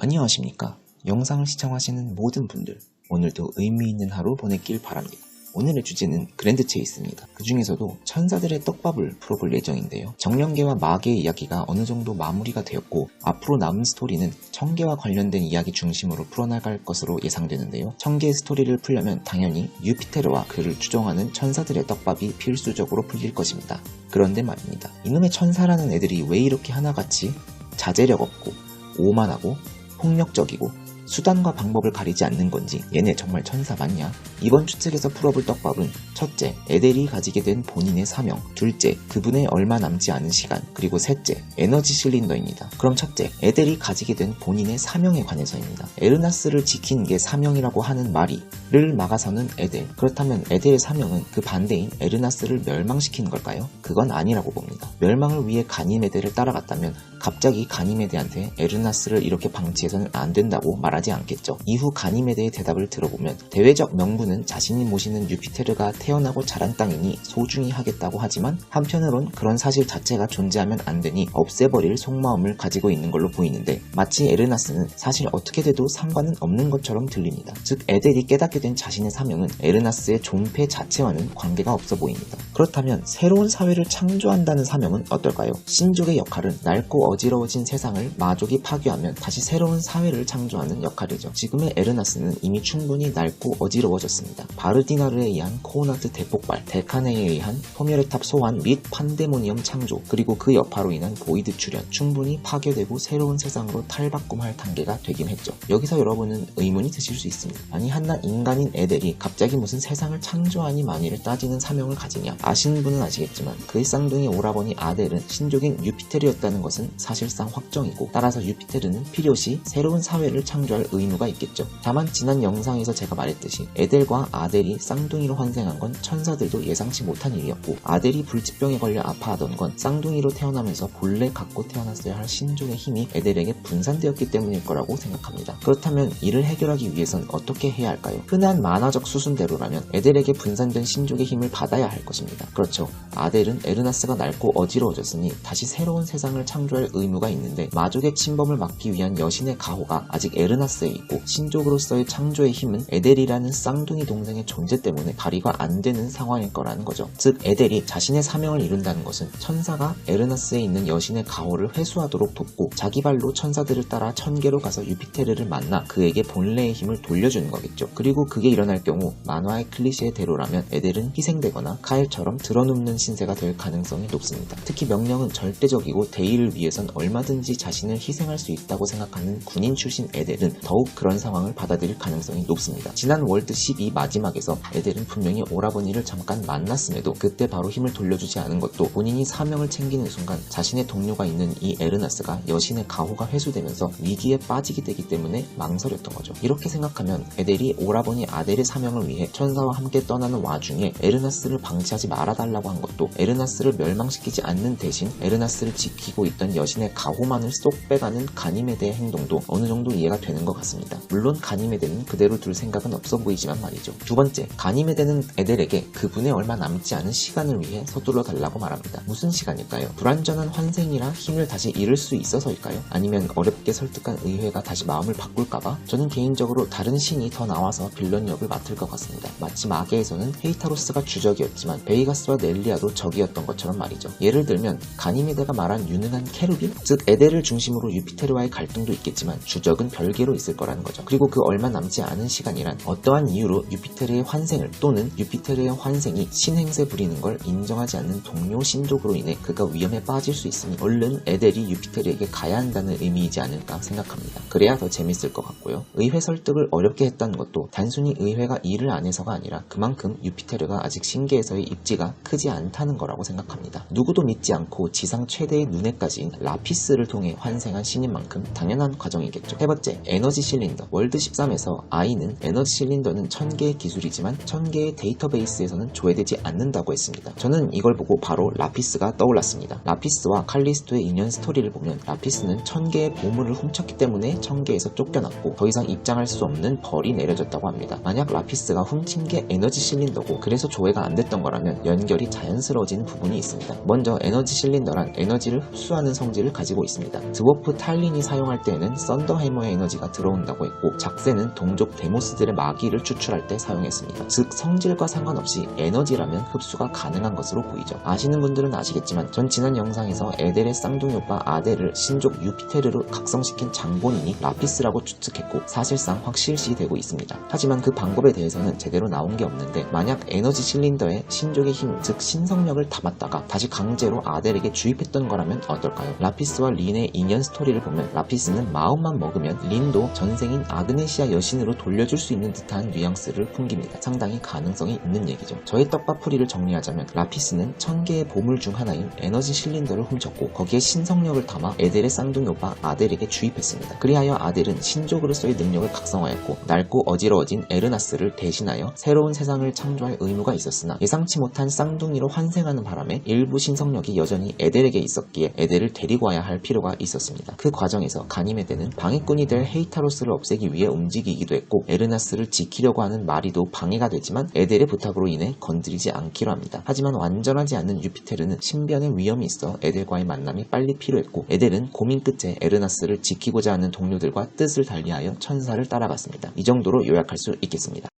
안녕하십니까. 영상을 시청하시는 모든 분들, 오늘도 의미 있는 하루 보내길 바랍니다. 오늘의 주제는 그랜드 체이스입니다. 그 중에서도 천사들의 떡밥을 풀어볼 예정인데요. 정령계와 마계의 이야기가 어느 정도 마무리가 되었고 앞으로 남은 스토리는 청계와 관련된 이야기 중심으로 풀어나갈 것으로 예상되는데요. 청계의 스토리를 풀려면 당연히 유피테르와 그를 추종하는 천사들의 떡밥이 필수적으로 풀릴 것입니다. 그런데 말입니다. 이놈의 천사라는 애들이 왜 이렇게 하나같이 자제력 없고 오만하고 폭력적이고 수단과 방법을 가리지 않는 건지 얘네 정말 천사 맞냐? 이번 추측에서 풀어볼 떡밥은 첫째, 에델이 가지게 된 본인의 사명, 둘째, 그분의 얼마 남지 않은 시간, 그리고 셋째, 에너지 실린더입니다. 그럼 첫째, 에델이 가지게 된 본인의 사명에 관해서입니다. 에르나스를 지키는 게 사명이라고 하는 말이를 막아서는 에델. 그렇다면 에델의 사명은 그 반대인 에르나스를 멸망시키는 걸까요? 그건 아니라고 봅니다. 멸망을 위해 가니메데를 따라갔다면 갑자기 가니메데한테 에르나스를 이렇게 방치해서는 안 된다고 말하지 않겠죠. 이후 가니메데의 대답을 들어보면 대외적 명분은 자신이 모시는 유피테르가 태어나고 자란 땅이니 소중히 하겠다고 하지만 한편으론 그런 사실 자체가 존재하면 안 되니 없애버릴 속마음을 가지고 있는 걸로 보이는데 마치 에르나스는 사실 어떻게 돼도 상관은 없는 것처럼 들립니다. 즉 에델이 깨닫게 된 자신의 사명은 에르나스의 존폐 자체와는 관계가 없어 보입니다. 그렇다면 새로운 사회를 창조한다는 사명은 어떨까요? 신족의 역할은 낡고 어지러워진 세상을 마족이 파괴하면 다시 새로운 사회를 창조하는 역할이죠. 지금의 에르나스는 이미 충분히 낡고 어지러워졌습니다. 바르디나르에 의한 코오나트 대폭발, 델카네에 의한 포메르탑 소환 및 판데모니엄 창조, 그리고 그 여파로 인한 보이드 출현, 충분히 파괴되고 새로운 세상으로 탈바꿈할 단계가 되긴 했죠. 여기서 여러분은 의문이 드실 수 있습니다. 아니 한낱 인간인 에델이 갑자기 무슨 세상을 창조하니 마니를 따지는 사명을 가지냐? 아시는 분은 아시겠지만 그의 쌍둥이 오라버니 아델은 신족인 유피테르였다는 것은 사실상 확정이고 따라서 유피테르는 필요시 새로운 사회를 창조할 의무가 있겠죠. 다만 지난 영상에서 제가 말했듯이 에델과 아델이 쌍둥이로 환생한 건 천사들도 예상치 못한 일이었고 아델이 불치병에 걸려 아파하던 건 쌍둥이로 태어나면서 본래 갖고 태어났어야 할 신족의 힘이 에델에게 분산되었기 때문일 거라고 생각합니다. 그렇다면 이를 해결하기 위해선 어떻게 해야 할까요? 흔한 만화적 수순대로라면 에델에게 분산된 신족의 힘을 받아야 할 것입니다. 그렇죠. 아델은 에르나스가 낡고 어지러워졌으니 다시 새로운 세상을 창조할 의무가 있는데 마족의 침범을 막기 위한 여신의 가호가 아직 에르나스에 있고 신족으로서의 창조의 힘은 에델이라는 쌍둥이 동생의 존재 때문에 발휘가 안 되는 상황일 거라는 거죠. 즉 에델이 자신의 사명을 이룬다는 것은 천사가 에르나스에 있는 여신의 가호를 회수하도록 돕고 자기 발로 천사들을 따라 천계로 가서 유피테르를 만나 그에게 본래의 힘을 돌려주는 거겠죠. 그리고 그게 일어날 경우 만화의 클리셰대로라면 에델은 희생되거나 카엘처럼 드러눕는 신세가 될 가능성이 높습니다. 특히 명령은 절대적이고 대의를 위해선 얼마든지 자신을 희생할 수 있다고 생각하는 군인 출신 에델은 더욱 그런 상황을 받아들일 가능성이 높습니다. 지난 월드 12 마지막에서 에델은 분명히 오라버니를 잠깐 만났음에도 그때 바로 힘을 돌려주지 않은 것도 본인이 사명을 챙기는 순간 자신의 동료가 있는 이 에르나스가 여신의 가호가 회수되면서 위기에 빠지게 되기 때문에 망설였던 거죠. 이렇게 생각하면 에델이 오라버니 아델의 사명을 위해 천사와 함께 떠나는 와중에 에르나스를 방치하지 말아달라고 한 것도 에르나스를 멸망시키지 않는 대신 에르나스를 지키고 있던 여신의 가호만을 쏙 빼가는 가니메데의 행동도 어느 정도 이해가 되는 것 같습니다. 물론 가니메데는 그대로 둘 생각은 없어 보이지만 말이죠. 두 번째, 가니메데는 에델에게 그분의 얼마 남지 않은 시간을 위해 서둘러 달라고 말합니다. 무슨 시간일까요? 불완전한 환생이라 힘을 다시 잃을 수 있어서일까요? 아니면 어렵게 설득한 의회가 다시 마음을 바꿀까봐? 저는 개인적으로 다른 신이 더 나와서 빌런 역을 맡을 것 같습니다. 마치 마계에서는 헤이타로스가 주적이었지만 베이가스와 넬리아도 적이었던 것처럼 말이죠. 예를 들면 가니메데가 말한 유능한 케루빈? 즉 에델을 중심으로 유피테르와의 갈등도 있겠지만 주적은 별개로 있을 거라는 거죠. 그리고 그 얼마 남지 않은 시간이란 어떠한 이유로 유피테르의 환생을 또는 유피테르의 환생이 신행세 부리는 걸 인정하지 않는 동료 신족으로 인해 그가 위험에 빠질 수 있으니 얼른 에델이 유피테르에게 가야 한다는 의미이지 않을까 생각합니다. 그래야 더 재밌을 것 같고요. 의회 설득을 어렵게 했다는 것도 단순히 의회가 일을 안 해서가 아니라 그만큼 유피테르가 아직 신계에서의 입지가 크지 않다는 거라고 생각합니다. 누구도 믿지 않고 지상 최대의 눈에까지인 라피스를 통해 환생한 신인 만큼 당연한 과정이겠죠. 세 번째, 에너지 실린더. 월드 13에서 I는 에너지 실린더는 1000개의 기술이지만 1000개의 데이터베이스에서는 조회되지 않는다고 했습니다. 저는 이걸 보고 바로 라피스가 떠올랐습니다. 라피스와 칼리스토의 인연 스토리를 보면 라피스는 1000개의 보물을 훔쳤기 때문에 1000개에서 쫓겨났고 더 이상 입장할 수 없는 벌이 내려졌다고 합니다. 만약 라피스가 훔친 게 에너지 실린더고 그래서 조회가 안 됐던 거라면 연결이 자연스러워지는 부분이 있습니다. 먼저 에너지 실린더란 에너지를 흡수하는 성질 성질을 가지고 있습니다. 드워프 탈린이 사용할 때에는 썬더 해머의 에너지가 들어온다고 했고, 작세는 동족 데모스들의 마기를 추출할 때 사용했습니다. 즉 성질과 상관없이 에너지라면 흡수가 가능한 것으로 보이죠. 아시는 분들은 아시겠지만 전 지난 영상에서 에델의 쌍둥이 오빠 아델을 신족 유피테르로 각성시킨 장본인이 라피스라고 추측했고, 사실상 확실시되고 있습니다. 하지만 그 방법에 대해서는 제대로 나온 게 없는데, 만약 에너지 실린더에 신족의 힘, 즉 신성력을 담았다가 다시 강제로 아델에게 주입했던 거라면 어떨까요? 라피스와 린의 인연 스토리를 보면 라피스는 마음만 먹으면 린도 전생인 아그네시아 여신으로 돌려줄 수 있는 듯한 뉘앙스를 풍깁니다. 상당히 가능성이 있는 얘기죠. 저의 떡밥풀이를 정리하자면 라피스는 1000개의 보물 중 하나인 에너지 실린더를 훔쳤고, 거기에 신성력을 담아 에델의 쌍둥이 오빠 아델에게 주입했습니다. 그리하여 아델은 신족으로서의 능력을 각성하였고, 낡고 어지러워진 에르나스를 대신하여 새로운 세상을 창조할 의무가 있었으나 예상치 못한 쌍둥이로 환생하는 바람에 일부 신성력이 여전히 에델에게 있었기에 에델을 데리고 와야 할 필요가 있었습니다. 그 과정에서 가니메데는 방해꾼이 될 헤이타로스를 없애기 위해 움직이기도 했고, 에르나스를 지키려고 하는 마리도 방해가 되지만 에델의 부탁으로 인해 건드리지 않기로 합니다. 하지만 완전하지 않는 유피테르는 신변의 위험이 있어 에델과의 만남이 빨리 필요했고, 에델은 고민 끝에 에르나스를 지키고자 하는 동료들과 뜻을 달리하여 천사를 따라갔습니다. 이 정도로 요약할 수 있겠습니다.